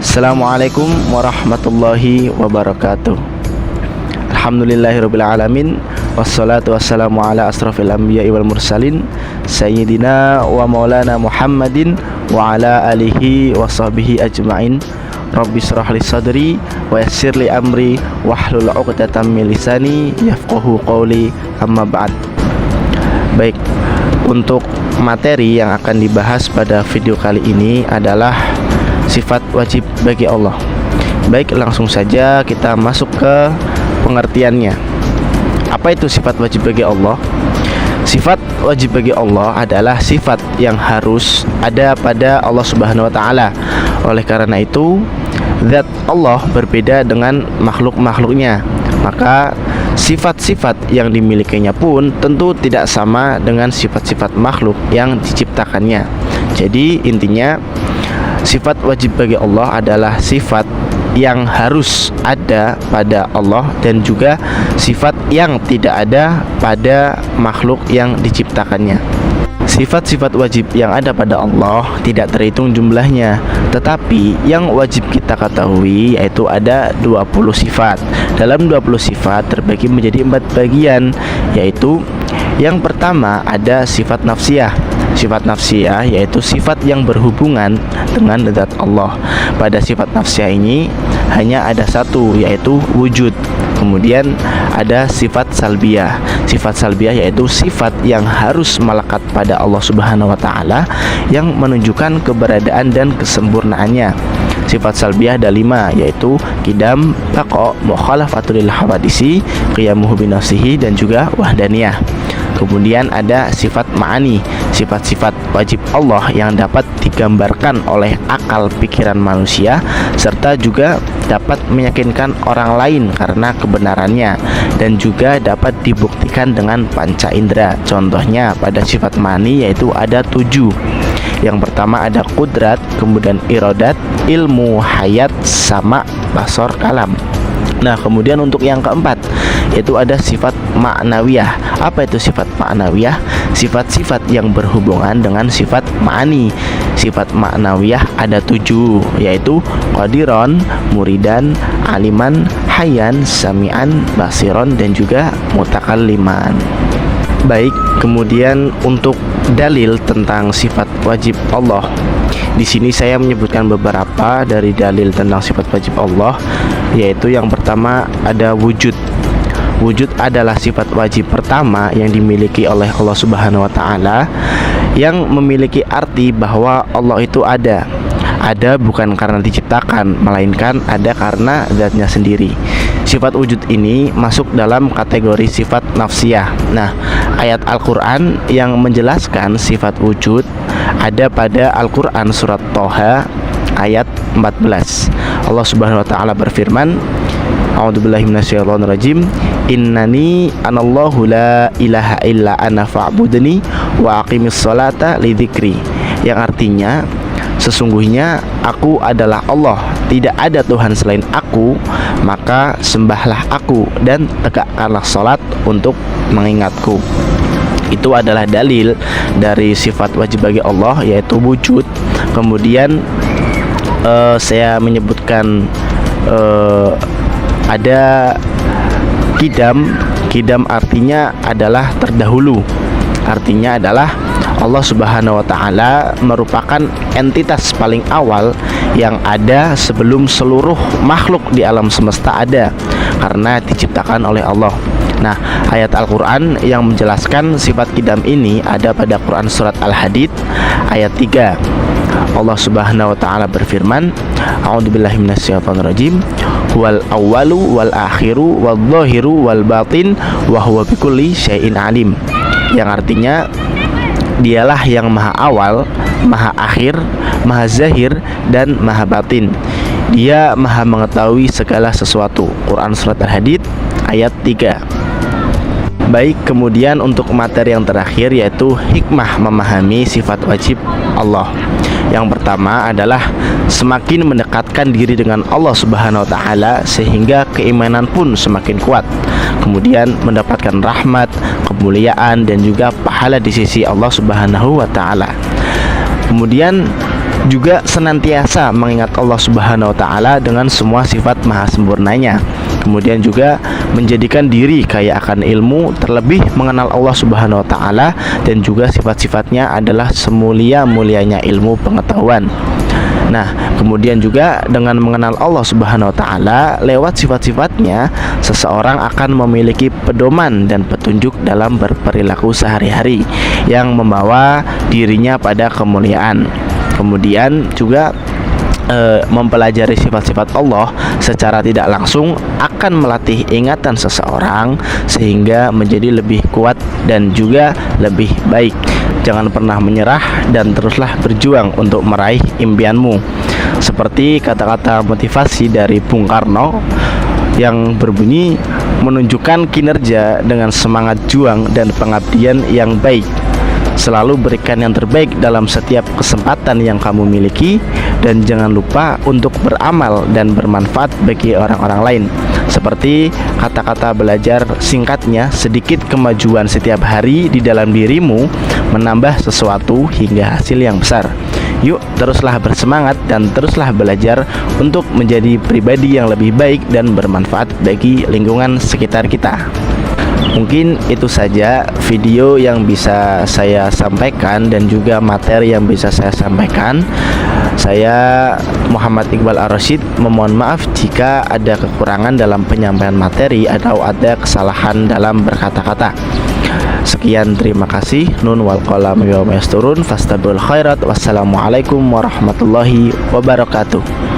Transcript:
Assalamualaikum warahmatullahi wabarakatuh. Alhamdulillahirabbil alamin, wassalatu wassalamu ala asrofil anbiya'i wal mursalin sayyidina wa maulana Muhammadin wa ala alihi wa sahbihi ajma'in. Rabbi shrah li sadri wa yassir li amri wahlul 'uqdatam min lisani yafqahu qawli, amma ba'd. Baik, untuk materi yang akan dibahas pada video kali ini adalah sifat wajib bagi Allah. Baik, langsung saja kita masuk ke pengertiannya. Apa itu sifat wajib bagi Allah? Sifat wajib bagi Allah adalah sifat yang harus ada pada Allah Subhanahu wa taala. Oleh karena itu, zat Allah berbeda dengan makhluk-makhluknya. Maka sifat-sifat yang dimilikinya pun tentu tidak sama dengan sifat-sifat makhluk yang diciptakannya. Jadi intinya, sifat wajib bagi Allah adalah sifat yang harus ada pada Allah dan juga sifat yang tidak ada pada makhluk yang diciptakannya. Sifat-sifat wajib yang ada pada Allah tidak terhitung jumlahnya, tetapi yang wajib kita ketahui yaitu ada 20 sifat. Dalam 20 sifat terbagi menjadi 4 bagian, yaitu yang pertama ada sifat nafsiyah. Sifat nafsiyah yaitu sifat yang berhubungan dengan zat Allah. Pada sifat nafsiyah ini hanya ada satu, yaitu wujud. Kemudian ada sifat salbiyah. Sifat salbiyah yaitu sifat yang harus melekat pada Allah Subhanahu wa taala, yang menunjukkan keberadaan dan kesempurnaannya. Sifat salbiyah ada 5, yaitu qidam, baqa, mukhalafatul hawadisi, qiyamuhu binafsihi, dan juga wahdaniyah. Kemudian ada sifat ma'ani, sifat-sifat wajib Allah yang dapat digambarkan oleh akal pikiran manusia, serta juga dapat meyakinkan orang lain karena kebenarannya, dan juga dapat dibuktikan dengan panca indera. Contohnya pada sifat ma'ani yaitu ada 7. Yang pertama ada kudrat, kemudian iradat, ilmu, hayat, sama, basor, kalam. Nah, kemudian untuk yang keempat yaitu ada sifat ma'nawiyah. Apa itu sifat ma'nawiyah? Sifat-sifat yang berhubungan dengan sifat ma'ani. Sifat ma'nawiyah ada 7, yaitu qadiron, muridan, aliman, hayyan, sami'an, basiron, dan juga mutakalliman. Baik, kemudian untuk dalil tentang sifat wajib Allah, di sini saya menyebutkan beberapa dari dalil tentang sifat wajib Allah, yaitu yang pertama ada wujud. Wujud adalah sifat wajib pertama yang dimiliki oleh Allah Subhanahu wa taala, yang memiliki arti bahwa Allah itu ada. Ada bukan karena diciptakan, melainkan ada karena zatnya sendiri. Sifat wujud ini masuk dalam kategori sifat nafsiyah. Nah, ayat Al-Quran yang menjelaskan sifat wujud ada pada Al-Quran surat Toha ayat 14. Allah Subhanahu wa taala berfirman, a'udzubillahi minasyaitonirrajim, innani anallahu la ilaha illa ana fa'budni wa aqimis sholata lidzikri. Yang artinya, sesungguhnya aku adalah Allah, tidak ada Tuhan selain aku, maka sembahlah aku dan tegakkanlah salat untuk mengingatku. Itu adalah dalil dari sifat wajib bagi Allah, yaitu wujud. Kemudian saya menyebutkan ada qidam. Qidam artinya adalah terdahulu. Artinya adalah Allah Subhanahu wa taala merupakan entitas paling awal yang ada sebelum seluruh makhluk di alam semesta ada, karena diciptakan oleh Allah. Nah, ayat Al-Quran yang menjelaskan sifat qidam ini ada pada Quran surat Al-Hadid ayat 3. Allah Subhanahu wa taala berfirman, a'udzubillahi minasyaitonirrajim, wal awwalu wal akhiru wal zahiru wal batin wa huwa bikulli syai'in alim. Yang artinya, dialah yang maha awal, maha akhir, maha zahir, dan maha batin. Dia maha mengetahui segala sesuatu. Quran surat Al-Hadid ayat 3. Baik, kemudian untuk materi yang terakhir yaitu hikmah memahami sifat wajib Allah. Yang pertama adalah semakin mendekatkan diri dengan Allah Subhanahu wa taala sehingga keimanan pun semakin kuat. Kemudian mendapatkan rahmat, kemuliaan, dan juga pahala di sisi Allah Subhanahu wa taala. Kemudian Juga senantiasa mengingat Allah Subhanahu wa taala dengan semua sifat maha sempurnanya. Kemudian juga menjadikan diri kaya akan ilmu, terlebih mengenal Allah Subhanahu wa taala dan juga sifat-sifatnya adalah semulia-mulianya ilmu pengetahuan. Nah, kemudian juga dengan mengenal Allah Subhanahu wa taala lewat sifat-sifatnya, seseorang akan memiliki pedoman dan petunjuk dalam berperilaku sehari-hari yang membawa dirinya pada kemuliaan. Kemudian juga mempelajari sifat-sifat Allah secara tidak langsung akan melatih ingatan seseorang sehingga menjadi lebih kuat dan juga lebih baik. Jangan pernah menyerah dan teruslah berjuang untuk meraih impianmu. Seperti kata-kata motivasi dari Bung Karno yang berbunyi, menunjukkan kinerja dengan semangat juang dan pengabdian yang baik. Selalu berikan yang terbaik dalam setiap kesempatan yang kamu miliki, dan jangan lupa untuk beramal dan bermanfaat bagi orang-orang lain. Seperti kata-kata belajar singkatnya, sedikit kemajuan setiap hari di dalam dirimu menambah sesuatu hingga hasil yang besar. Yuk, teruslah bersemangat dan teruslah belajar untuk menjadi pribadi yang lebih baik dan bermanfaat bagi lingkungan sekitar kita. Mungkin itu saja video yang bisa saya sampaikan dan juga materi yang bisa saya sampaikan. Saya Muhammad Iqbal Ar-Rasyid memohon maaf jika ada kekurangan dalam penyampaian materi atau ada kesalahan dalam berkata-kata. Sekian, terima kasih. Nun wal qalam wa ma yasturun, fastabul khairat. Wassalamualaikum warahmatullahi wabarakatuh.